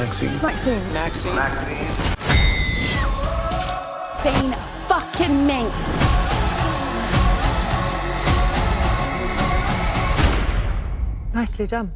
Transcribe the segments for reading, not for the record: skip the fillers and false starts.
Maxine. Maxine. Maxine. Maxine fucking Minx. Nicely done.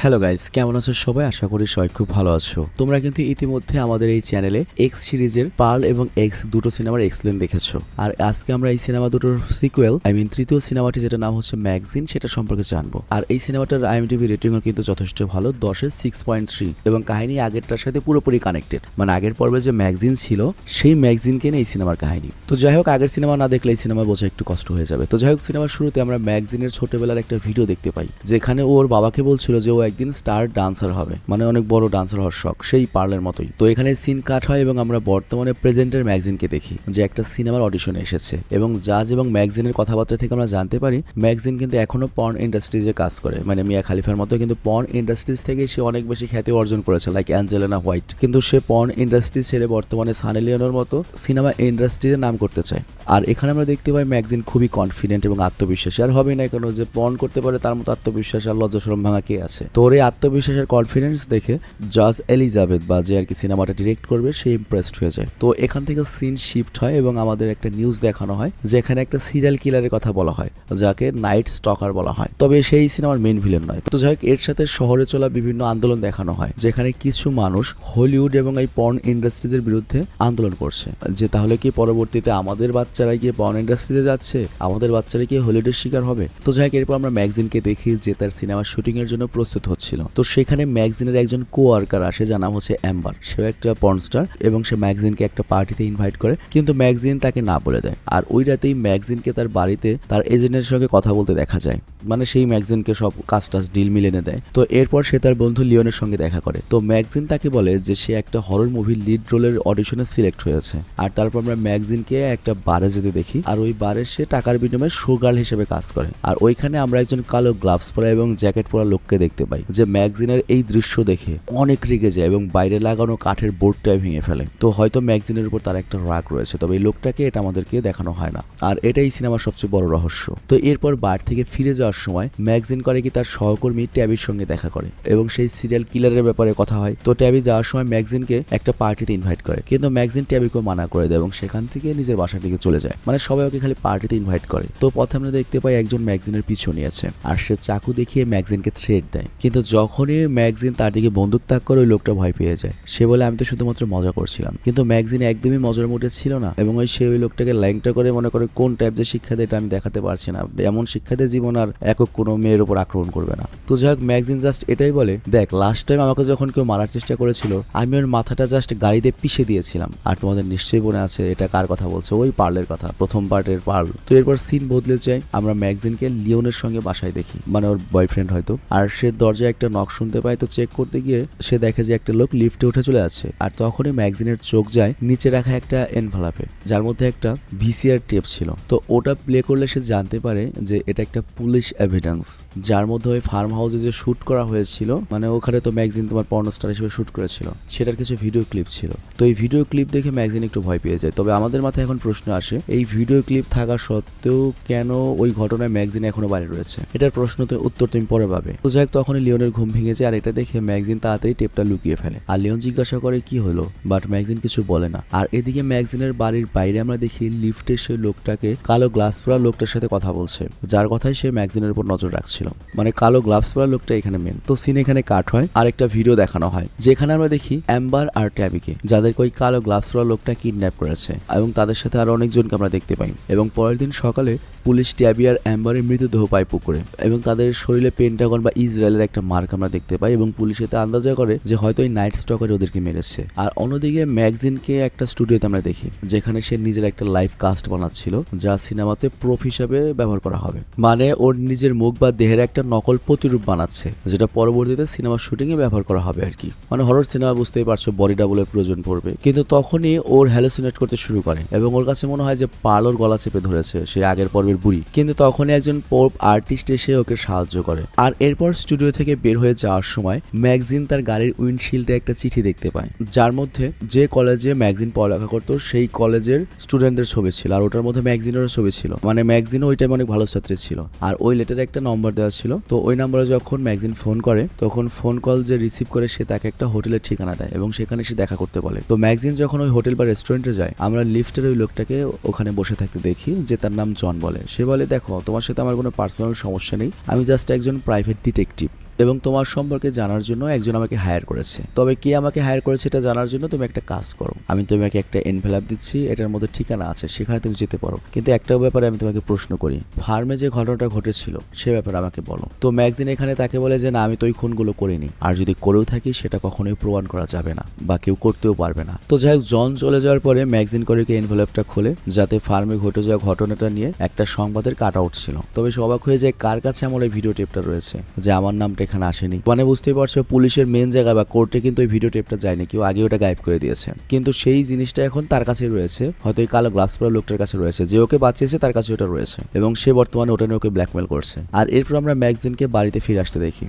Hello guys, কেমন আছো সবাই? আশা করি সবাই খুব ভালো আছো। তোমরা কিন্তু ইতিমধ্যে আমাদের এই চ্যানেলে এক্স সিরিজের পার্ল এবং এক্স দুটো সিনেমার এক্সপ্লেন দেখেছো। আর আজকে আমরা এই সিনেমা দুটোর সিকুয়েল তৃতীয় সিনেমাটি যেটা নাম হচ্ছে ম্যাগজিন, সেটা সম্পর্কে জানবো। আর এই সিনেমাটার IMDb রেটিংও কিন্তু যথেষ্ট ভালো, 10-এ 6.3, এবং কাহিনী আগেরটার সাথে পুরোপুরি কানেক্টেড। মানে আগের পর্বে যে ম্যাগজিন ছিল সেই ম্যাগজিনকে নিয়ে এই সিনেমার কাহিনী। তো যাই হোক, আগের সিনেমা না দেখলে এই সিনেমা বোঝা একটু কষ্ট হয়ে যাবে। তো যাই হোক, সিনেমার শুরুতে আমরা ম্যাগজিনের ছোটবেলার একটা ভিডিও দেখতে পাই, যেখানে ওর বাবাকে বলছিল যে ও একদিন স্টার ডান্সার হবে, মানে অনেক বড় ডান্সার হওয়ার শখ, সেই পার্লের মতোই। তো এখানে সিন কাট হয় এবং আমরা বর্তমানে প্রেজেন্টের ম্যাগজিনকে দেখি, যে একটা সিনেমার অডিশনে এসেছে। এবং জাজ এবং ম্যাগজিনের কথাবার্তা থেকে আমরা জানতে পারি ম্যাগজিন কিন্তু এখনো পর্ন ইন্ডাস্ট্রিজে কাজ করে, মানে মিয়া খালিফার মতো। কিন্তু পর্ন ইন্ডাস্ট্রিজ থেকে সে অনেক বেশি খ্যাতি অর্জন করেছে, লাইক অ্যাঞ্জেলিনা হোয়াইট। কিন্তু সে পর্ন ইন্ডাস্ট্রি ছেড়ে বর্তমানে সানি লিওনের মতো সিনেমা ইন্ডাস্ট্রিতে নাম করতে চায়। আর এখানে আমরা দেখতে পাই ম্যাগজিন খুবই কনফিডেন্ট এবং আত্মবিশ্বাসী। আর হবেই না কেন, যে পর্ন করতে পারে তার মতো আত্মবিশ্বাস আর লজ্জা শরম ভাঙা কে আছে? তো ওর এই আত্মবিশ্বাসের কনফিডেন্স দেখে জাজ এলিজাবেথ, বা যে আর কি সিনেমাটা ডিরেক্ট করবে, সে ইমপ্রেসড হয়ে যায়। তো এখান থেকে সিন শিফট হয় এবং আমাদের একটা নিউজ দেখানো হয়, যেখানে একটা সিরিয়াল কিলারের কথা বলা হয়, যাকে নাইট স্টকার বলা হয়। তবে সেই সিনেমার মেইন ভিলেন নয়। তো যাই হোক, এর সাথে শহরে চলা বিভিন্ন আন্দোলন দেখানো হয়, যেখানে কিছু মানুষ হলিউড এবং এই পর্ন ইন্ডাস্ট্রিজের বিরুদ্ধে আন্দোলন করছে, যে তাহলে কি পরবর্তীতে আমাদের বাচ্চারা গিয়ে পর্ন ইন্ডাস্ট্রিতে যাচ্ছে, আমাদের বাচ্চারা কি হলিউডের শিকার হবে? তো যাই হোক, এরপর আমরা ম্যাগজিনকে দেখি যে তার সিনেমার শুটিং এর জন্য প্রস্তুত হচ্ছিল। তো সেখানে ম্যাগজিনের একজন কোয়ার্কার আসে, যার নাম হচ্ছে অ্যাম্বার। সেও একটা পর্ন স্টার এবং সে ম্যাগজিনকে একটা পার্টিতে ইনভাইট করে, কিন্তু ম্যাগজিন তাকে না বলে দেয়। আর ওই রাতেই ম্যাগজিনকে তার বাড়িতে তার এজেন্টের সঙ্গে কথা বলতে দেখা যায়, মানে সেই ম্যাগজিনকে সব কাজ ডিল মিলে এনে দেয়। তো এরপর সে তার বন্ধু লিওনের সঙ্গে দেখা করে। তো ম্যাগজিন তাকে বলে যে সে একটা হরর মুভির লিড রোলের অডিশনে সিলেক্ট হয়েছে। আর তারপর আমরা ম্যাগজিনকে একটা বারে যেতে দেখি, আর ওই বারে সে টাকার বিনিময়ে শো গার্ল হিসেবে কাজ করে। আর ওইখানে আমরা একজন কালো গ্লাভস পরা এবং জ্যাকেট পরা লোককে দেখতে পাই, যে ম্যাগজিনের এই দৃশ্য দেখে অনেক রেগে যায় এবং বাইরে লাগানো কাঠের বোর্ডটাই ভেঙে ফেলে। তো হয়তো ম্যাগজিনের উপর তার একটা রাগ রয়েছে, তবে এই লোকটাকে এটা আমাদেরকে দেখানো হয় না। আর এটাই সিনেমার সবচেয়ে বড় রহস্য। তো এরপর বার থেকে ফিরে যাওয়ার সময় ম্যাগজিন করে কি তার সহকর্মী ট্যাবির সঙ্গে দেখা করে এবং সেই সিরিয়াল কিলারের ব্যাপারে কথা হয়। তো ট্যাবি যাওয়ার সময় ম্যাগজিনকে একটা পার্টিতে ইনভাইট করে, কিন্তু ম্যাগজিন ট্যাবিকে মানা করে দেয় এবং সেখান থেকে নিজের বাসার দিকে চলে যায়। মানে সবাই ওকে খালি পার্টিতে ইনভাইট করে। তো পথে আমরা দেখতে পাই একজন ম্যাগজিনের পিছু নিয়েছে, আর সে চাকু দেখিয়ে ম্যাগজিনকে থ্রেট দেয়। কিন্তু যখনই ম্যাগজিন তার দিকে বন্দুক তাক করে, ওই লোকটা ভয় পেয়ে যায়। সে বলে আমি তো শুধুমাত্র মজা করছিলাম। কিন্তু ম্যাগজিন একদমই মজার মুডে ছিল না, এবং ওই লোকটাকে ল্যাংটা করে মনে করে কোন টাইপ যে শিক্ষা দেয় এটা আমি দেখাতে পারছি না, এমন শিক্ষা দিয়ে জীবন আর একক কোনো মেয়ের উপর আক্রমণ করবে না। তো যাই হোক, ম্যাগজিন জাস্ট এটাই বলে, দেখ লাস্ট টাইম আমাকে যখন কেউ মারার চেষ্টা করেছিল, আমি ওর মাথাটা জাস্ট গাড়িতে পিষে দিয়েছিলাম। আর তোমাদের নিশ্চয়ই মনে আছে এটা কার কথা বলছে, ওই পার্লের কথা, প্রথম পার্টের পার্ল। তো এরপর সিন বদলে যায়, আমরা ম্যাগজিনকে লিওনের সঙ্গে বাসায় দেখি, মানে ওর বয়ফ্রেন্ড হয়তো। আর সে দরজায় একটা নক শুনতে পায়। তো চেক করতে গিয়ে সে দেখে যে একটা লোক লিফটে উঠে চলে যাচ্ছে। আর তখনই ম্যাগজিনের চোখ যায় নিচে রাখা একটা এনভেলপে, যার মধ্যে একটা ভিসিআর টেপ ছিল। তো ওটা প্লে করলে সে জানতে পারে যে এটা একটা পুলিশ এভিডেন্স, যার মধ্যে ওই ফার্ম হাউসে যে শুট করা হয়েছিল, মানে ওখানে তো ম্যাগজিন তোমার পর্ন স্টার হিসেবে শুট করেছিল, সেটার কিছু ভিডিও ক্লিপ ছিল। তো এই ভিডিও ক্লিপ দেখে ম্যাগজিন একটু ভয় পেয়ে যায়। তবে আমাদের মাথায় এখন প্রশ্ন আসে, এই ভিডিও ক্লিপ থাকা সত্ত্বেও কেন ওই ঘটনায় ম্যাগজিন এখনো বাইরে রয়েছে? এটার প্রশ্ন তো উত্তর তুমি পরে পাবে। তো যাই হোক, তখনই লিওনের ঘুম ভেঙে যায়। আর এটা দেখে ম্যাগজিন তাড়াতাড়ি টেপটা লুকিয়ে ফেলে। আর লিওন জিজ্ঞাসা করে কি হলো, বাট ম্যাগজিন কিছু বলে না। আর এদিকে ম্যাগজিনের বাড়ির বাইরে আমরা দেখি লিফটে সেই লোকটাকে কালো গ্লাভস পরা লোকটার সাথে কথা বলছে, যার কথাই সে ম্যাগজিনের উপর নজর রাখছিল। মানে কালো গ্লাভস পরা লোকটা এখানে মেন। তো সিন এখানে কাট হয়, আর একটা ভিডিও দেখানো হয়, যেখানে আমরা দেখি অ্যাম্বার আর ট্যাবিকে, যাদেরকে ওই কালো গ্লাভস পরা লোকটা কিডন্যাপ করেছে, এবং তাদের সাথে আরো অনেকজনকে আমরা দেখতে পাই। এবং পরের দিন সকালে পুলিশ ট্যাবি আর অ্যাম্বারের মৃতদেহ পায় পুকুরে, এবং তাদের শরীরে পেন্টাগন বা ইসরায়েলের একটা মার্ক আমরা দেখতে পাই, এবং পুলিশ এতে আন্দাজা করে যে হয়তো এই নাইট স্টকার ওদেরকে মেরেছে। আর অন্যদিকে ম্যাগজিনকে একটা স্টুডিওতে আমরা দেখি, যেখানে সে নিজের একটা লাইভ কাস্ট বানাচ্ছিল, যা সিনেমাতে প্রুফ হিসাবে ব্যবহার করা হবে। মানে ওর নিজের মুখ বা দেহের একটা নকল প্রতিরূপ বানাচ্ছে, যেটা পরবর্তীতে সিনেমার শুটিং এ ব্যবহার করা হবে আর কি। মানে হরর সিনেমা বুঝতেই পারছো, বডি ডাবলের প্রয়োজন পড়বে। কিন্তু তখনই ওর হ্যালুসিনেট করতে শুরু করে, এবং ওর কাছে মনে হয় যে পার্লোর গলা চেপে ধরেছে সে আগের পর্বের বুড়ি। কিন্তু তখনই একজন পোপ আর্টিস্ট এসে ওকে সাহায্য করে। আর এরপর স্টুডিও থেকে বের হয়ে যাওয়ার সময় ম্যাগজিন তার গাড়ির উইন্ডশিল্ডে একটা চিঠি দেখতে পায়, যার মধ্যে যে কলেজে ম্যাগজিন পড়ালেখা করতো সেই কলেজের স্টুডেন্টদের ছবি ছিল, আর ওটার মধ্যে ম্যাগজিনেরও ছবি ছিল। মানে ম্যাগজিনও ওই টাইম অনেক ভালো ছাত্রী ছিল। আর ওই ওই লেটারে একটা নম্বর দেওয়া ছিল। তো ওই নম্বরে যখন ম্যাগজিন ফোন করে তখন ফোন কল যে রিসিভ করে সে তাকে একটা হোটেলের ঠিকানা দেয় এবং সেখানে সে দেখা করতে বলে। তো ম্যাগজিন যখন ওই হোটেল বা রেস্টুরেন্টে যায় আমরা লিফটের ওই লোকটাকে ওখানে বসে থাকতে দেখি যে তার নাম জন বলে। সে বলে দেখো তোমার সাথে আমার কোনো পার্সোনাল সমস্যা নেই, আমি জাস্ট একজন প্রাইভেট ডিটেকটিভ এবং তোমার সম্পর্কে জানার জন্য একজন আমাকে হায়ার করেছে। তবে কে আমাকে হায়ার করেছে এটা জানার জন্য তুমি একটা কাজ করো, আমি তোমাকে একটা এনভেলপ দিচ্ছি, এটার মধ্যে ঠিকানা আছে, সেখানে তুমি যেতে পারো। কিন্তু একটা ব্যাপারে আমি তোমাকে প্রশ্ন করি, ফার্মে যে ঘটনাটা ঘটেছিল সে ব্যাপারে আমাকে বলো। তো ম্যাগজিন এখানে তাকে বলে যে না আমি তো ওই খুনগুলো করিনি, আর যদি করেও থাকি সেটা কখনোই প্রমাণ করা যাবে না বা কেউ করতেও পারবে না। তো যাই হোক জন চলে যাওয়ার পরে ম্যাগজিন করে এনভেলপটা খোলে যাতে ফার্মে ঘটে যাওয়া ঘটনাটা নিয়ে একটা সংবাদের কাট আউট ছিল। তবে সে অবাক হয়ে যায় কার কাছে আমার এই ভিডিও টেপটা রয়েছে যে আমার নামটা এখানে আসেনি। মানে বুঝতেই পারছো পুলিশের মেন জায়গা বা কোর্টে কিন্তু ওই ভিডিও টেপটা যায়নি, কেউ আগে ওটা গায়েব করে দিয়েছে। কিন্তু সেই জিনিসটা এখন তার কাছেই রয়েছে, হয়তো এই কালো গ্লাস পরা লোকটার কাছে রয়েছে, যে ওকে বাঁচিয়েছে তার কাছে ওটা রয়েছে এবং সে বর্তমানে ওটা নিয়ে ওকে ব্ল্যাকমেল করছে। আর এরপর আমরা ম্যাগজিনকে বাড়িতে ফিরে আসতে দেখি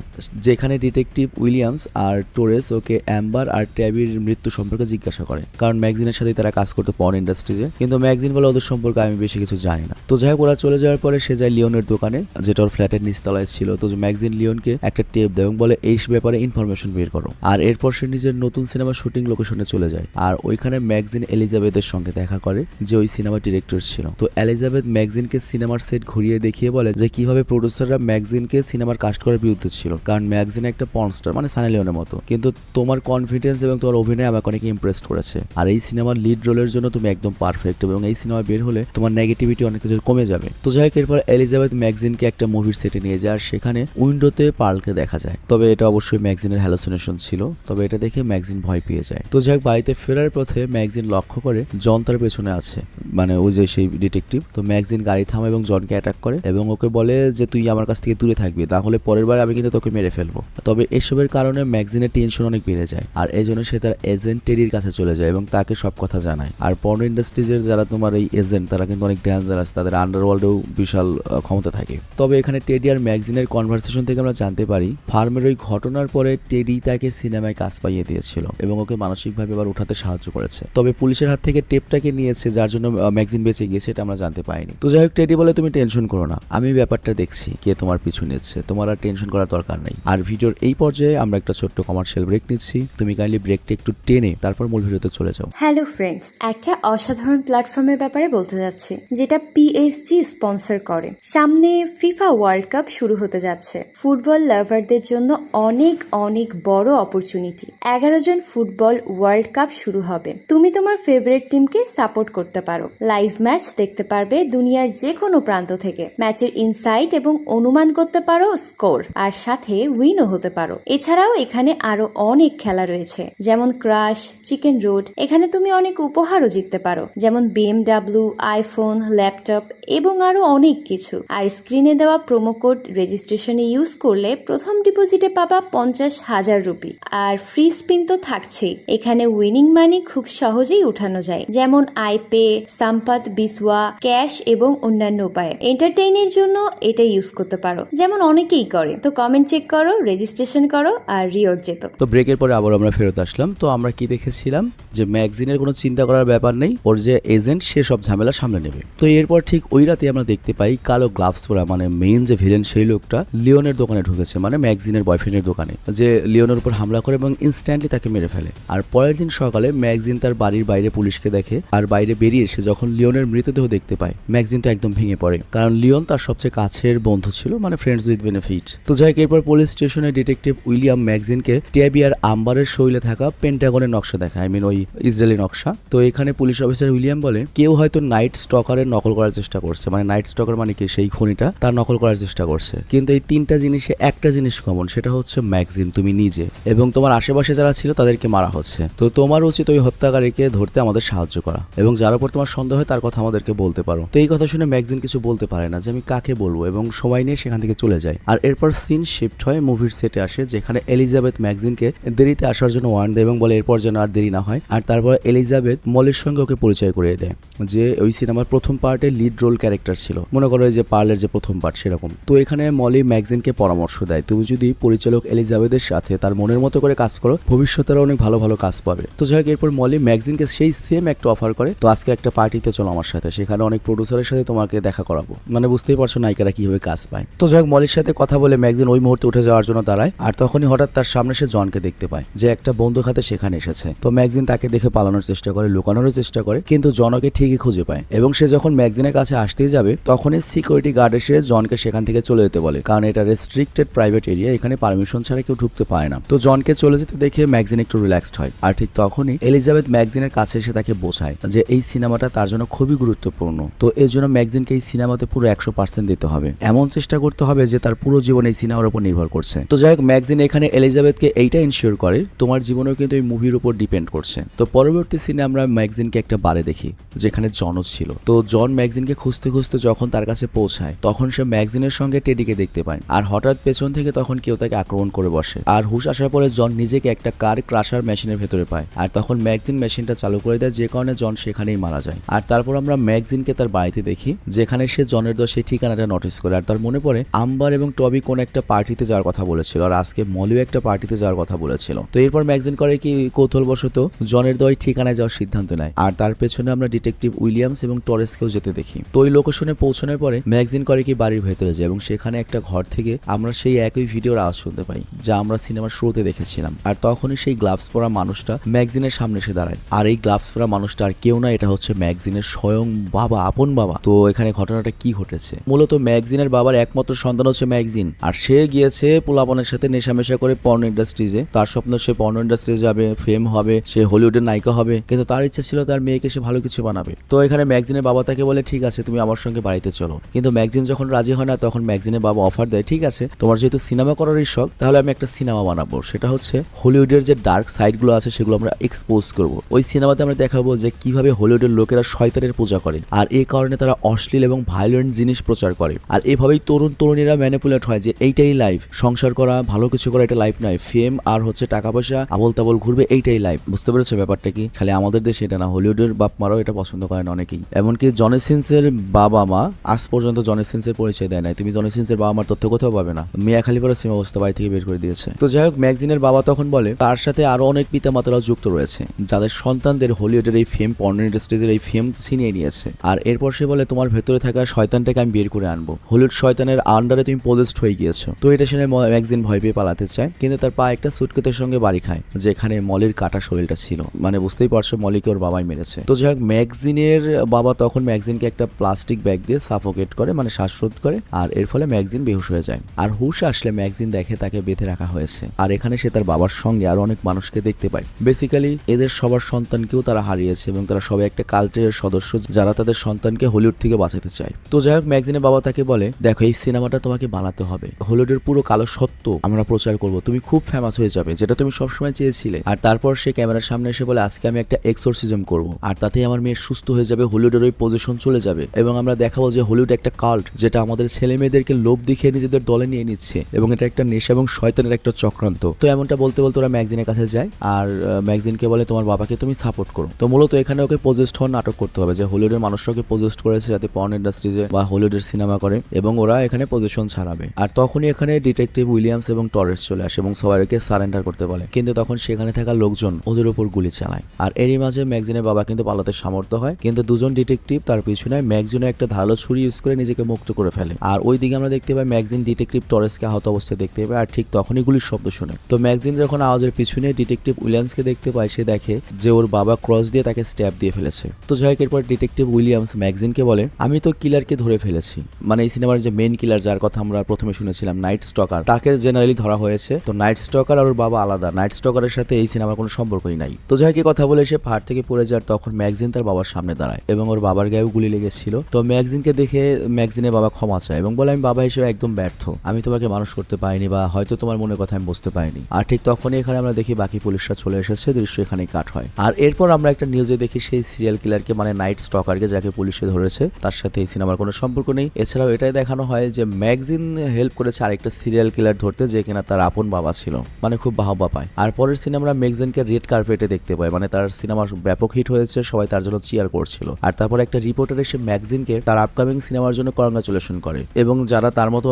যেখানে ডিটেকটিভ উইলিয়ামস আর টোরেস ওকে অ্যাম্বার আর ট্যাবির মৃত্যু সম্পর্কে জিজ্ঞাসা করে, কারণ ম্যাগজিনের সাথে তারা কাজ করতে পর্ন ইন্ডাস্ট্রিজে। কিন্তু ম্যাগজিন বলে ওদের সম্পর্কে আমি বেশি কিছু জানি না। তো যাই হোক ওরা চলে যাওয়ার পরে সে যায় লিওনের দোকানে যেটা ওর ফ্ল্যাটের নিচতলায় ছিল। তো ম্যাগজিন লিওনকে একটা টেপ দেয় এবং বলে এই ব্যাপারে ইনফরমেশন বের করো। আর এরপর সে নিজের নতুন সিনেমা শুটিং লোকেশনে চলে যায় আর ওইখানে ম্যাগজিন এলিজাবেথের সঙ্গে দেখা করে যে ওই সিনেমা ডিরেক্টর ছিল। তো এলিজাবেথ ম্যাগজিনকে সিনেমার সেট ঘুরিয়ে দেখিয়ে বলে যে কিভাবে প্রডিউসাররা ম্যাগজিনকে সিনেমার কাস্ট করার বিরুদ্ধে ছিল, কারণ ম্যাগজিন একটা পর্ন স্টার মানে সানি লিওনের মতো, কিন্তু তোমার কনফিডেন্স এবং তোমার অভিনয় আমাকে অনেক ইমপ্রেস করেছে আর এই সিনেমার লিড রোলের জন্য তুমি একদম পারফেক্ট এবং এই সিনেমা বের হলে তোমার নেগেটিভিটি অনেক কিছু কমে যাবে। তো যাই হোক এরপর এলিজাবেথ ম্যাগজিনকে একটা মুভির সেটে নিয়ে যায় আর সেখানে উইন্ডোতে পার্লকে দেখা যায়। তবে এটা অবশ্যই ম্যাগজিনের হ্যালোসিনেশন ছিল, তবে এটা দেখে ম্যাগজিন ভয় পেয়ে যায়। তো যাই হোক বাড়িতে ফেরার পথে ম্যাগজিন লক্ষ্য করে জন তার পেছনে আছে, মানে ওই যে সেই ডিটেকটিভ। তো ম্যাগজিন গাড়ি থামে এবং জনকে অ্যাটাক করে এবং ওকে বলে যে তুই আমার কাছ থেকে দূরে থাকবি, তাহলে পরের বার আমি কিন্তু তোকে মেরে ফেলবো। তবে এসবের কারণে ম্যাগজিনের টেনশন অনেক বেড়ে যায় আর এই জন্য সে তার এজেন্ট টেডির কাছে চলে যায় এবং তাকে সব কথা জানায়। আর পর্ন ইন্ডাস্ট্রিজের যারা তোমার এই এজেন্ট তারা কিন্তু অনেক ডেঞ্জারাস, তাদের আন্ডারওয়ার্ল্ডেও বিশাল ক্ষমতা থাকে। তবে এখানে টেডি আর ম্যাগজিনের কনভারসেশন থেকে আমরা জানতে পারি ফার্মের ওই ঘটনার পরে টেডি তাকে সিনেমায় কাজ পাইয়ে দিয়েছিল এবং ওকে মানসিকভাবে এবার উঠাতে সাহায্য করেছে। তবে পুলিশের হাত থেকে টেপটাকে নিয়েছে যার জন্য ম্যাগজিন বেঁচে গিয়েছে এটা আমরা জানতে পাইনি। তো যাই হোক টেডি বলে তুমি টেনশন করো না, আমি ব্যাপারটা দেখছি কে তোমার পিছু নিচ্ছে, তোমার আর টেনশন করার দরকার নেই। আর ভিডিওর এই পর্যায়ে আমরা একটা ছোট্ট কমার্শিয়াল ব্রেক নিচ্ছি, তুমি কাইন্ডলি ব্রেকটা একটু টেনে তারপর মূল ভিডিওতে চলে যাও। হ্যালো ফ্রেন্ডস, একটা অসাধারণ প্ল্যাটফর্মের ব্যাপারে বলতে যাচ্ছি যেটা পিএসজি স্পন্সর করে। সামনে ফিফা ওয়ার্ল্ড কাপ শুরু হতে যাচ্ছে। ফুটবল লাভারদের জন্য অনেক অনেক বড় অপরচুনিটি। 11 জন ফুটবল ওয়ার্ল্ড কাপ শুরু হবে। তুমি তোমার ফেভারিট টিমকে সাপোর্ট করতে পারো, লাইভ ম্যাচ দেখতে পারবে দুনিয়ার যে কোনো প্রান্ত থেকে, ম্যাচের ইনসাইট এবং অনুমান করতে পারো স্কোর, আর সাথে উইনও হতে পারো। এছাড়াও এখানে আরো অনেক খেলা রয়েছে যেমন ক্রাশ, চিকেন রোড। এখানে তুমি অনেক উপহারও জিততে পারো যেমন BMW, আইফোন, ল্যাপটপ এবং আরো অনেক কিছু। আর স্ক্রিনে দেওয়া প্রোমো কোড রেজিস্ট্রেশনে ইউজ করলে প্রথম ডিপোজিটে পাবা 50,000 রুপি আর ফ্রি স্পিন তো থাকছেই। এখানে উইনিং মানি খুব সহজেই উঠানো যায় যেমন আইপে, সাম্পাত, বিসওয়া, ক্যাশ এবং অন্যান্য উপায়ে। এন্টারটেইনের জন্য এটা ইউজ করতে পারো যেমন অনেকেই করে। তো কমেন্ট চেক করো, রেজিস্ট্রেশন করো আর রিওয়ার্ড যেত। তো ব্রেকের পরে আবার আমরা ফেরত আসলাম। তো আমরা কি দেখেছিলাম যে ম্যাগজিনের কোনো চিন্তা করার ব্যাপার নেই, ওর যে এজেন্ট সে সব ঝামেলা সামলে নেবে। তো এরপর ঠিক ওই রাতে আমরা দেখতে পাই কালো গ্লাভস পরা মানে মেইন যে ভিলেন সেই লোকটা লিওনের দোকানে ঢুকেছে, মানে ম্যাগজিনের বয়ফ্রেন্ডের দোকানে, যে লিওনের উপর হামলা করে এবং ইনস্ট্যান্টলি তাকে মেরে ফেলে। আর পরের দিন সকালে ম্যাগজিন তার বাড়ির বাইরে পুলিশকে দেখে আর বাইরে বেরিয়ে এসে যখন লিওনের মৃতদেহ দেখতে পায় ম্যাগজিন তো একদম ভেঙে পড়ে, কারণ লিওন তার সবচেয়ে কাছের বন্ধু ছিল, মানে ফ্রেন্ডস উইথ বেনিফিট। তো যাই হোক এরপর পুলিশ স্টেশনে ডিটেকটিভ উইলিয়াম ম্যাগজিনকে ট্যাবি আর আম্বারের শৈলে থাকা পেন্টাগনের নকশা দেখায়, আই মিন ওই ইসরায়েলি নকশা। তো এখানে পুলিশ অফিসার উইলিয়াম বলে কেউ হয়তো নাইট স্টকারের নকল করার চেষ্টা করছে, মানে নাইট স্টকার মানে কি সেই খনিটা তার নকল করার চেষ্টা করছে। কিন্তু এই তিনটা জিনিসে একটা জিনিস কমন, সেটা হচ্ছে ম্যাগজিন তুমি নিজে এবং তোমার আশেপাশে যারা ছিল তাদেরকে মারা হচ্ছে। তো তোমার উচিত ওই হত্যাকারীকে ধরতে আমাদের সাহায্য করা এবং যার উপর তোমার সন্দেহ হয় তার কথা আমাদেরকে বলতে পারো। তো এই কথা শুনে ম্যাগজিন কিছু বলতে পারে না যে আমি কাকে বলবো এবং সময় নিয়ে সেখান থেকে চলে যায়। আর এরপর সিন শিফট হয়ে মুভির সেটে আসে যেখানে এলিজাবেথ ম্যাগজিনকে দেরিতে আসার জন্য ওয়ার্ন দেয় এবং বলে এরপর যেন আর দেরি না হয়। আর তারপর এলিজাবেথ মলের সঙ্গে ওকে পরিচয় করিয়ে দেয় যে ওই সিনেমার প্রথম পার্টে লিড রোল পাওয়ারফুল ক্যারেক্টার ছিল, মনে করো যে পার্লের যে প্রথম পার্ট সেরকম। তো এখানে মলি ম্যাগজিনকে পরামর্শ দেয়, তুমি যদি পরিচালক এলিজাবেথের সাথে তার মনের মতো করে কাজ করো ভবিষ্যতের অনেক ভালো ভালো কাজ পাবে। তো যাই হোক, এরপর মলি ম্যাগজিনকে সেই সেম একটা অফার করে, তো আজকে একটা পার্টিতে চলো আমার সাথে, সেখানে অনেক প্রডিউসারের সাথে তোমাকে দেখা করাবো। মানে বুঝতেই পারছো নায়িকারা কিভাবে কাজ পায়। তো যাই হোক, মলির সাথে কথা বলে ম্যাগজিন ওই মুহূর্তে উঠে যাওয়ার জন্য দাঁড়ায়, আর তখনই হঠাৎ তার সামনে সে জনকে দেখতে পায় যে একটা বন্দুক হাতে সেখানে এসেছে। তো ম্যাগজিন তাকে দেখে পালানোর চেষ্টা করে, লুকানোর চেষ্টা করে, কিন্তু জনকে ঠিকই খুঁজে পায় এবং সে যখন ম্যাগজিনের কাছে আসতেই যাবে তখনই সিকিউরিটি গার্ড এসে জনকে সেখান থেকে চলে যেতে বলে, কারণ এটা রেস্ট্রিক্টেড প্রাইভেট এরিয়া, এখানে পারমিশন ছাড়া কেউ ঢুকতে পায় না। তো জনকে চলে যেতে দেখে ম্যাগজিন একটু রিল্যাক্সড হয়, আর ঠিক তখনই এলিজাবেথ ম্যাগজিনের কাছে এসে তাকে বোঝায় যে এই সিনেমাটা তার জন্য খুবই গুরুত্বপূর্ণ। তো এর জন্য ম্যাগজিনকে এই সিনেমাতে পুরো 100% দিতে হবে, এমন চেষ্টা করতে হবে যে তার পুরো জীবন এই সিনেমার উপর নির্ভর করছে। তো যাই হোক, ম্যাগজিন এখানে এলিজাবেথকে এইটা ইনশিওর করে তোমার জীবনেও কিন্তু এই মুভির উপর ডিপেন্ড করছে। তো পরবর্তী সিনে আমরা ম্যাগজিনকে একটা বারে দেখি যেখানে জনও ছিল। তো জন ম্যাগজিনকে খুঁজতে খুঁজতে যখন তার কাছে পৌঁছায় তখন সে ম্যাগজিনের সঙ্গে টেডিকে দেখতে পায়, আর হঠাৎ পেছন থেকে তখন কেউ তাকে আক্রমণ করে বসে, আর হুশ আসার পরে জন নিজেকে একটা কার ক্রাশার মেশিনের ভেতরে পায়, আর তখন ম্যাগজিন মেশিনটা চালু করে দেয়, যে কারণে জন সেখানেই মারা যায়। আর তারপর আমরা ম্যাগজিনকে তার বাড়িতে দেখি যেখানে সে জনের দোষ সেই ঠিকানাটা নোটিস করে, আর তার মনে পড়ে আম্বার এবং টবি কোন একটা পার্টিতে যাওয়ার কথা বলেছিল, আর আজকে মলিও একটা পার্টিতে যাওয়ার কথা বলেছিল। তো এরপর ম্যাগজিন করে কি কৌতূহলবশত জনের দয় ঠিকানায় যাওয়ার সিদ্ধান্ত নেয়, আর তার পেছনে আমরা ডিটেকটিভ উইলিয়ামস এবং টরেসকেও যেতে দেখি। তো ওই লোকেশনে পৌঁছানোর পরে ম্যাগজিন করে কি বাড়ির ভেতরে যায় এবং সেখানে একটা ঘর থেকে আমরা সেই একই ভিডিওর আওয়াজ শুনতে পাই যা আমরা সিনেমার শুরুতে দেখেছিলাম, আর তখনই সেই গ্লাভস পরা মানুষটা ম্যাগজিনের সামনে এসে দাঁড়ায়, আর এই গ্লাভস পরা মানুষটা আর কেউ না, এটা হচ্ছে ম্যাগজিনের স্বয়ং বাবা, আপন বাবা। তো এখানে ঘটনাটা কি ঘটেছে, মূলত ম্যাগজিনের বাবার একমাত্র সন্তান হচ্ছে ম্যাগজিন, আর সে গিয়েছে পোলাপনের সাথে নেশামেশা করে পর্ন ইন্ডাস্ট্রিজে, তার স্বপ্ন সে পর্ন ইন্ডাস্ট্রিজে যাবে, ফেম হবে, সে হলিউডের নায়িকা হবে, কিন্তু তার ইচ্ছা ছিল তার মেয়েকে সে ভালো কিছু বানাবে। তো এখানে ম্যাগজিনের বাবা তাকে বলে ঠিক আছে তুমি আমার সঙ্গে বাড়িতে চলো, কিন্তু ম্যাগজিন যখন রাজি হয় না তখন ম্যাগজিনের বাবা অফার দেয়, ঠিক আছে তোমার যেহেতু সিনেমা করারই শখ তাহলে আমি একটা সিনেমা বানাবো, সেটা হচ্ছে হলিউডের যে ডার্ক সাইডগুলো আছে সেগুলো আমরা এক্সপোজ করব। ওই সিনেমাতে আমরা দেখাবো যে কিভাবে হলিউডের লোকেরা শয়তানের পূজা করে, আর এই কারণে তারা অশ্লীল এবং ভায়োলেন্ট জিনিস প্রচার করে, আর এভাবেই তরুণ তরুণীরা ম্যানিপুলেট হয় যে এইটাই লাইফ, সংসার করা, ভালো কিছু করা এটা লাইফ নয়, ফেম আর হচ্ছে টাকা পয়সা আবল তাবল ঘুরবে এইটাই লাইফ। বুঝতে পেরেছো ব্যাপারটা কি? খালি আমাদের দেশে এটা না, হলিউডের বাপ মারাও এটা পছন্দ করে না অনেকেই, এমনকি জনি সিনসের বাবা মা আজ পর্যন্ত জনি সিনসের পরিচয় দেয় নাই, তুমি জনি সিনসের বাবা মার তথ্য কোথাও পাবে না, মিয়া খালিফার সীমাবদ্ধতা বাড়ি থেকে বের করে দিয়েছে। তো যাই হোক, ম্যাগজিনের বাবা তখন বলে তার সাথে আরো অনেক পিতামাতারাও যুক্ত রয়েছে যাদের সন্তানদের হলিউডের এই ফেম, পর্ন ইন্ডাস্ট্রিজের এই ফেম ছিনিয়ে নিয়েছে, আর এরপর সে বলে তোমার ভেতরে থাকা শয়তানটাকে আমি বের করে আনবো, হলিউড শয়তানের আন্ডারে তুমি পজেসড হয়ে গিয়েছো। তো এটা শুনে ম্যাগজিন ভয় পেয়ে পালাতে চায়, কিন্তু তার পা একটা সুটকেসের সঙ্গে বাড়ি খায় যেখানে মলির কাটা শরীরটা ছিল, মানে বুঝতেই পারছো মলিকে ওর বাবাই মেরেছে। তো যাই হোক, ম্যাগজিনের বাবা তখন ম্যাগজিনকে একটা প্লাস্টিক ব্যাগ দিয়ে সাফোকেট করে, মানে শ্বাসরোধ করে, আর এর ফলে ম্যাগজিন বেহুশ হয়ে যায়, আর হুশ আসলে ম্যাগজিন দেখে তাকে বেঁধে রাখা হয়েছে, আর এখানে সে তার বাবার সঙ্গে আরো অনেক মানুষকে দেখতে পায়। বেসিক্যালি এদের সবার সন্তানকেও তারা হারিয়েছে এবং তারা সবাই একটা কালচারের সদস্য যারা তাদের সন্তানকে হলিউড থেকে বাঁচাতে চায়। তো যাই হোক, ম্যাগজিনের বাবা তাকে বলে দেখো এই সিনেমাটা তোমাকে বানাতে হবে, হলিউডের পুরো কালো সত্য আমরা প্রচার করব, তুমি খুব ফেমাস হয়ে যাবে যেটা তুমি সবসময় চেয়েছিলে। আর তারপর সে ক্যামেরার সামনে এসে বলে আজকে আমি একটা এক্সোরসিজম করব, আর তাতেই আমার মেয়ে সুস্থ হয়ে যাবে, হলিউডের ওই পজিশন চলে যাবে, এবং আমরা দেখাবো যে হলিউড একটা কাল্ট যেটা আমাদের ছেলে মেয়েদেরকে লোভ দেখিয়ে নিজেদের দলে নিয়ে নিচ্ছে, এবং এটা একটা নেশা এবং শয়তানের একটা চক্রান্ত। তো এমনটা বলতে বলতে ওরা ম্যাগজিনের কাছে যায়, আর ম্যাগজিনকে বলে তোমার বাবাকে তুমি সাপোর্ট করো। তো মূলত এখানে ওকে পজেস্ট হওয়ার নাটক করতে হবে যে হলিউডের মানুষরা ওকে পজেস্ট করেছে যাতে পর্ন ইন্ডাস্ট্রিজে বা হলিউডের সিনেমা করে, এবং ওরা এখানে পজিশন ছাড়াবে। আর তখনই এখানে ডিটেকটিভ উইলিয়ামস এবং টরেস চলে আসে এবং সবাইকে সারেন্ডার করতে বলে, কিন্তু তখন সেখানে থাকা লোকজন ওদের উপর গুলি চালায়, আর এরই মাঝে ম্যাগজিনের বাবা কিন্তু পালাতে সামর্থ্য হয়, কিন্তু দুজন ডিটেকটিভ তার পিছনে ম্যাগজিনে একটা ধারালো ছুরি ইউজ করে নিজেকে মুক্ত করে ফেলে, আর ওই দিকে আমরা দেখতে পাই ম্যাগজিন ডিটেকটিভ টরেসকে আহত অবস্থায় দেখতে পাই, আর ঠিক তখনই গুলির শব্দ শুনে। তো ম্যাগজিন যখন আওয়াজের পিছনে ডিটেকটিভ উইলিয়ামসকে দেখতে পায়, সে দেখে যে ওর বাবা ক্রস দিয়ে তাকে স্ট্যাব দিয়ে ফেলেছে। তো যাই হোক, এরপর ডিটেকটিভ উইলিয়ামস ম্যাগজিনকে বলে আমি তো কিলারকে ধরে ফেলেছি, মানে এই সিনেমার যে মেইন কিলার যার কথা আমরা প্রথমে শুনেছিলাম নাইট স্টকার, তাকে জেনারেলি ধরা হয়েছে। তো নাইট স্টকার আর ওর বাবা আলাদা, নাইট স্টকারের সাথে এই সিনেমার কোনো সম্পর্কই নাই। তো যাই হোক, কথা বলে সে পাহাড় থেকে পড়ে যায়, তখন ম্যাগজিন তার বাবার সামনে দাঁড়ায় এবং ওর বাবার গায়েও গুলি লেগেছিল। তো ম্যাগজিনকে দেখে ম্যাগজিনের বাবা ক্ষমা চায় এবং বলে আমি বাবা হিসেবে একদম ব্যর্থ, আমি তোমাকে মানুষ করতে পারিনি বা হয়তো তোমার মনের কথা আমি বুঝতে পারিনি। আর ঠিক তখনই এখানে আমরা দেখি বাকি পুলিশরা চলে এসেছে, দৃশ্য এখানেই কাট হয়। আর এরপর আমরা একটা নিউজে দেখি সেই সিরিয়াল কিলারকে, মানে নাইট স্টকারকে যাকে পুলিশে ধরেছে, তার সাথে এই সিনেমার কোনো সম্পর্ক নেই। এছাড়াও এটাই দেখানো হয় যে ম্যাগজিন হেল্প করেছে আরেকটা সিরিয়াল কিলার ধরতে যে কিনা তার আপন বাবা ছিল, মানে খুব বাহবা পায়। আর পরের সিনেমা ম্যাগজিনকে রেড কার্পেটে দেখতে পাই, মানে তার সিনেমা ব্যাপক হিট হয়েছে, সবাই তার জন্য চিয়ার করছিল। আর তারপর একটা রিপোর্টার এসে ম্যাগজিন ম্যাগাজিনকে তার আপকামিং সিনেমার জন্য কংগ্রাচুলেশন করে এবং যারা তার মতো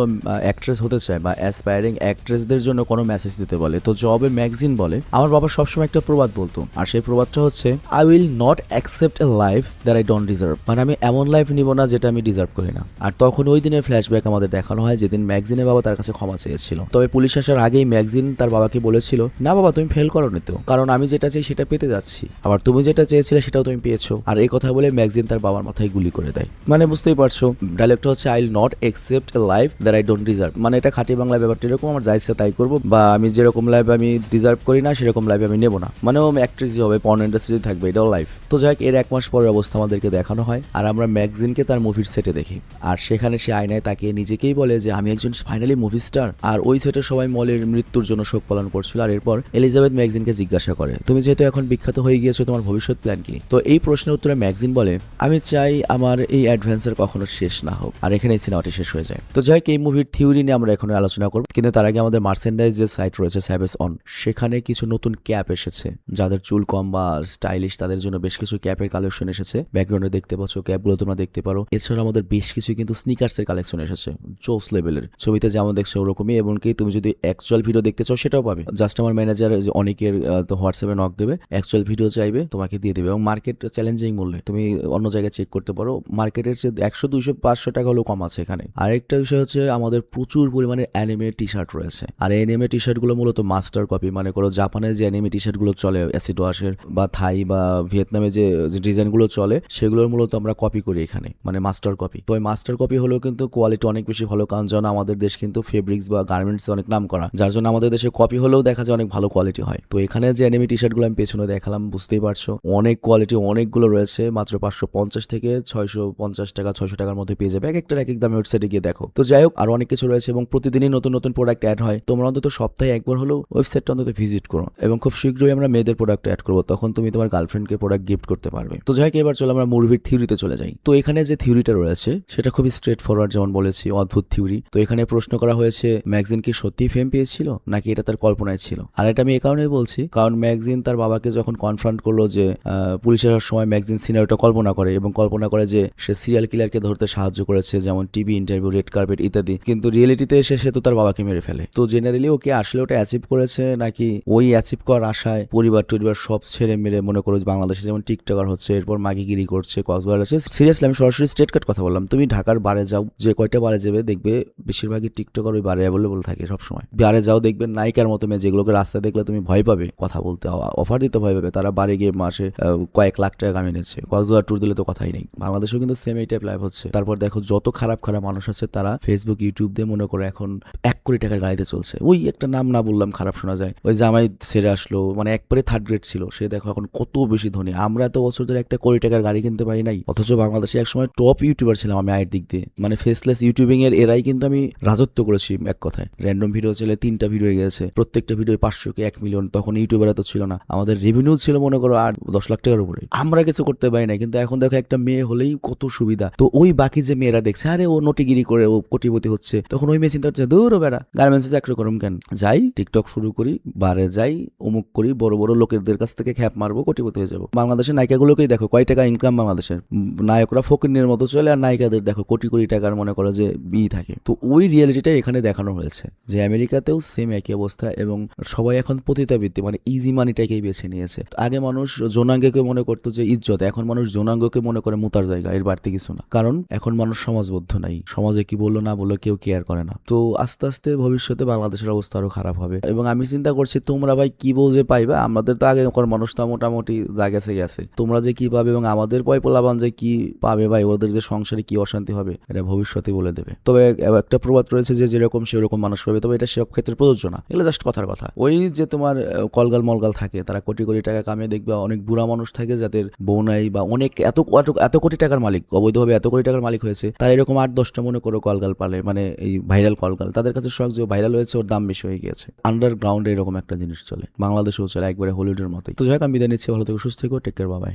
অ্যাক্ট্রেস হতে চায় বা অ্যাসপায়ারিং অ্যাক্ট্রেসদের জন্য কোনো মেসেজ দিতে বলে। তো জবে ম্যাগাজিন বলে, আমার বাবা সবসময় একটা প্রবাদ বলতো, আর সেই প্রবাদটা হচ্ছে I will not accept A life that I don't deserve, মানে আমি এমন লাইফ নিব না যেটা আমি ডিজার্ভ করি না। আর তখন ওই দিনের ফ্ল্যাশব্যাক আমাদের দেখানো হয় যেদিন ম্যাগাজিনের বাবা তার কাছে ক্ষমা চেয়েছিল। তবে পুলিশ আসার আগেই ম্যাগাজিন তার বাবাকে বলেছিল, না বাবা তুমি ফেল করো নি তো, কারণ আমি যেটা চাই সেটা পেতে যাচ্ছি, আবার তুমি যেটা চেয়েছিলে সেটাও তুমি পেয়েছো। আর এই কথা বলে ম্যাগাজিন তার বাবার মাথায় গুলি করে দেয়। মানে বুঝতেই পারছো ডায়লগটা হচ্ছে I will not accept A life that I don't deserve, মানে এটা খাঁটি বাংলা ব্যাপারটা এরকম, আমার যা ইচ্ছা তাই করবো, বা আমি যেরকম লাইফ আমি ডিজার্ভ করি না সেরকম লাইফ আমি নেবো না, মানে ও অ্যাক্ট্রেসই হবে, পর্ন ইন্ডাস্ট্রি থাকবে, এটাও লাইফ। তো যাই হোক, এর 1 মাস পরের অবস্থা আমাদেরকে দেখানো হয় আর আমরা ম্যাগাজিনকে তার মুভির সেটে দেখি। আর সেখানে সে আয়নায় তাকিয়ে নিজেকেই বলে যে আমি একজন ফাইনালি মুভি স্টার। আর ওই সেটে সবাই মলের মৃত্যুর জন্য শোক পালন করছিল। আর এরপর এলিজাবেথ ম্যাগাজিনকে জিজ্ঞাসা করে, তুমি যেহেতু এখন বিখ্যাত হয়ে গিয়েছো, তোমার ভবিষ্যৎ প্ল্যান কি? তো এই প্রশ্নের উত্তরে ম্যাগাজিন বলে, আমি চাই আমার এই অ্যাডভেঞ্চার কখনো শেষ না হোক। আর এখানে এই সিনেমাটি শেষ হয়ে যায়। তো যাই হোক, এই মুভির থিওরি নিয়ে আমরা এখন আলোচনা করব, কিন্তু তার আগে আমাদের মার্চেন্ডাইজ যে সাইট রয়েছে স্যাভেজ অন, সেখানে কিছু নতুন ক্যাপ এসেছে। যাদের চুল কম বা স্টাইলিশ তাদের জন্য বেশ কিছু ক্যাপের কালেকশন এসেছে। ব্যাকগ্রাউন্ডে দেখতে পাচ্ছ ক্যাপগুলো তোমরা দেখতে পারো। এছাড়া আমাদের বেশ কিছু কিন্তু স্নিকার্সের কালেকশন এসেছে, জোস লেভেলের। ছবিতে যেমন দেখছো ওরকমই, এমনকি তুমি যদি অ্যাকচুয়াল ভিডিও দেখতে চাও সেটাও পাবে। জাস্ট আমার ম্যানেজার অনেকের হোয়াটসঅ্যাপে নক দেবে, অ্যাকচুয়াল ভিডিও চাইবে, তোমাকে দিয়ে দেবে। এবং মার্কেট চ্যালেঞ্জিং মূল্যে তুমি অন্য জায়গায় চেক করতে পারো, মার্কেটের চেয়ে 100, 200, 500 টাকা হলেও কম আছে এখানে। আরেকটা বিষয় হচ্ছে আমাদের প্রচুর পরিমাণে অ্যানিমে টি শার্ট রয়েছে। আর এই অ্যানিমে টি শার্ট গুলো মূলত মাস্টার কপি, মানে করো জাপানের যে অ্যানিমে টি শার্ট গুলো চলে অ্যাসিড ওয়াশের, বা থাই বা ভিয়েতনামে যে ডিজাইন গুলো চলে, সেগুলোর মূলত আমরা কপি করি এখানে, মানে মাস্টার কপি। তো মাস্টার কপি হলেও কিন্তু কোয়ালিটি অনেক বেশি ভালো, কারণ যেন আমাদের দেশ কিন্তু ফেব্রিক্স বা গার্মেন্টস অনেক নাম করা, যার জন্য আমাদের দেশে কপি হলেও দেখা যায় অনেক ভালো কোয়ালিটি হয়। তো এখানে যে অ্যানিমে টি শার্ট গুলো আমি পেছনে দেখালাম, বুঝতেই পারছো অনেক কোয়ালিটি অনেকগুলো রয়েছে। মাত্র 550 থেকে 650 টাকা, 600 টাকার মধ্যে পেয়ে যাবে। এক একটার এক এক দামে ওয়েবসাইটে গিয়ে দেখো। তো যাই হোক, আরো অনেক কিছু রয়েছে এবং প্রতিদিনই নতুন নতুন প্রোডাক্ট অ্যাড হয়। তোমরা অন্তত সপ্তাহে একবার হলেও ওয়েবসাইটটা অন্তত ভিজিট করো। এবং খুব শীঘ্রই আমরা মেয়েদের প্রোডাক্ট অ্যাড করবো, তখন তুমি তোমার গার্লফ্রেন্ডকে প্রোডাক্ট গিফট করতে পারবে। তো যাই হোক, এবার চলো আমরা মুভির থিওরিতে চলে যাই। তো এখানে যে থিওরিটা রয়েছে সেটা খুবই স্ট্রেট ফরওয়ার্ড, যেমন বলেছি অদ্ভুত থিওরি। তো এখানে প্রশ্ন করা হয়েছে, ম্যাগাজিন কি সত্যিই ফেম পেয়েছিল নাকি এটা তার কল্পনায় ছিল? আর এটা আমি এই কারণেই বলছি, কারণ ম্যাগাজিন তার বাবাকে যখন কনফ্রন্ট করলো যে পুলিশ আসার সময় ম্যাগাজিন সিনারিওটা কল্পনা করে এবং কল্পনা করে যে সে সিরিয়াল কিলারকে ধরতে সাহায্য করেছে, যেমন টিভি ইন্টারভিউ, রেড কার্পেট ইত্যাদি, কিন্তু রিয়েলিটিতে এসে সে তো তার বাবাকে মেরে ফেলে। তো জেনারেলি ওকে আসলে ওটা অ্যাচিভ করেছে নাকি ওই অ্যাচিভ করার আশায় পরিবার সব ছেড়ে মেরে, মনে করো বাংলাদেশে যেমন টিকটকার হচ্ছে, এরপর মাগিগিরি করছে, কক্সবাজার আছে। সিরিয়াসলি আমি সরাসরি স্ট্রেট কাট কথা বললাম, তুমি ঢাকার বারে যাও, যে কয়টা বারে যাবে দেখবে বেশিরভাগই টিকটকার ওই বারে অ্যাভেলেবল থাকে সবসময়। বারে যাও, দেখবে নায়িকার মতো মেয়ে, যেগুলোকে রাস্তায় দেখলে তুমি ভয় পাবে কথা বলতে, অফার দিতে ভয় পাবে, তারা বাড়ি গিয়ে মাসে কয়েক লাখ টাকা কামিয়ে নিচ্ছে। কক্সবাজার ট্যুর দিলে তো কথাই নেই। বাংলাদেশেও কিন্তু সেম এই টাইপ লাইফ হচ্ছে। তারপর দেখো যত খারাপ খারাপ মানুষ আছে তারা ফেসবুক, ইউটিউব দিয়ে মনে করে এখন 1 কোটি টাকার গাড়িতে চলছে। ওই একটা নাম না বললাম খারাপ শোনা যায়, ওই জামাই ছেড়ে আসলো, মানে একবারে 3rd গ্রেড ছিল, সে দেখো এখন কত বেশি ধনী। আমরা এত বছর ধরে 1 কোটি টাকার গাড়ি কিনতে পারি নাই, অথচ বাংলাদেশে একসময় টপ ইউটিউবার ছিলাম আমি আয়ের দিক দিয়ে, মানে ফেসলেস ইউটিউবিং এর এরাই কিন্তু আমি রাজত্ব করেছি। এক কথায় র্যান্ডম ভিডিও চলে 3টা ভিডিও হয়ে গেছে, প্রত্যেকটা ভিডিও 500 কে 1 মিলিয়ন। তখন ইউটিউবার এত ছিল না, আমাদের রেভিনিউ ছিল মনে করো 8-10 লাখ টাকার উপরে, আমরা কিছু করতে পারি না। কিন্তু এখন দেখো একটা মেয়ে হলেই কত সুবিধা। তো ওই বাকি যে মেয়েরা দেখছে আরে ও নটিগিরি করে ও কোটিপতি হচ্ছে, তখন ওই মেয়ে চিন্তা করছে দূর বেড়া গার্মেন্টসে চাকরি করুম কেন, যাই টিকটক শুরু করি, বারে যাই, অমুক করি, বড় বড় লোকেদের কাছ থেকে খ্যাপ মারবো, কোটিপতি হয়ে যাবো। বাংলাদেশের নায়িকাগুলোকেই দেখো কয় টাকা ইনকাম বাংলাদেশের, নায়করা ফকিরের মতো চলে আর নায়িকাদের দেখো কোটি কোটি টাকার মনে করো যে থাকে। তো ওই রিয়েলিটিটা এখানে দেখানো হয়েছে যে আমেরিকাতেও সেম একই অবস্থা এবং সবাই এখন পতিতাবৃত্তি, মানে ইজি মানিটাকেই বেছে নিয়েছে। আগে মানুষ যৌনাঙ্গকে মনে করতো যে ইজ্জত, এখন মানুষ যৌনাঙ্গকে মনে করে মুতার জায়গা, এর বাড়তি কিছু না। কারণ এখন মানুষ সমাজবদ্ধ নাই, সমাজে কি বললো না বললো কেউ কেয়ার করে না। তো আস্তে আস্তে ভবিষ্যতে বাংলাদেশের অবস্থা আরো খারাপ হবে এবং আমি চিন্তা করছি তোমরা ভাই কি বলছে পাইবা, আমাদের তো আগে মানুষটা মোটামুটি জায়গাছে গেছে, তোমরা যে কি পাবে এবং আমাদের পয়পোলাবান যে কি পাবে ভাই, ওদের যে সংসারে কি অশান্তি হবে এটা ভবিষ্যতে বলে দেবে। তবে একটা প্রবাদ রয়েছে যে যেরকম সেরকম মানুষ পাবে, তবে এটা সব ক্ষেত্রে প্রযোজ্য না, এগুলো জাস্ট কথার কথা। ওই যে তোমার কলগাল মলগাল থাকে, তারা কোটি কোটি টাকা কামিয়ে দেখবে অনেক বুড়া মানুষ থাকে যাদের বউ নাই বা অনেক এত কোটি টাকার মালিক, অবৈধভাবে এত কোটি টাকার মালিক হয়েছে, তারা এরকম 8-10টা মনে করো কলগাল পালে, মানে এই ভাইরাল কলগাল, তাদের কাছে শখ যে ভাইরাল হয়েছে ওর দাম বেশি হয়ে গিয়েছে। আন্ডারগ্রাউন্ডে এরকম একটা জিনিস চলে, বাংলাদেশেও চলে একবারে হলিউডের মতোই। তো যাই হোক, আমি বিদায় নিচ্ছি, ভালো থেকো, সুস্থ থেকো, টেক কেয়ার, বাই বাই।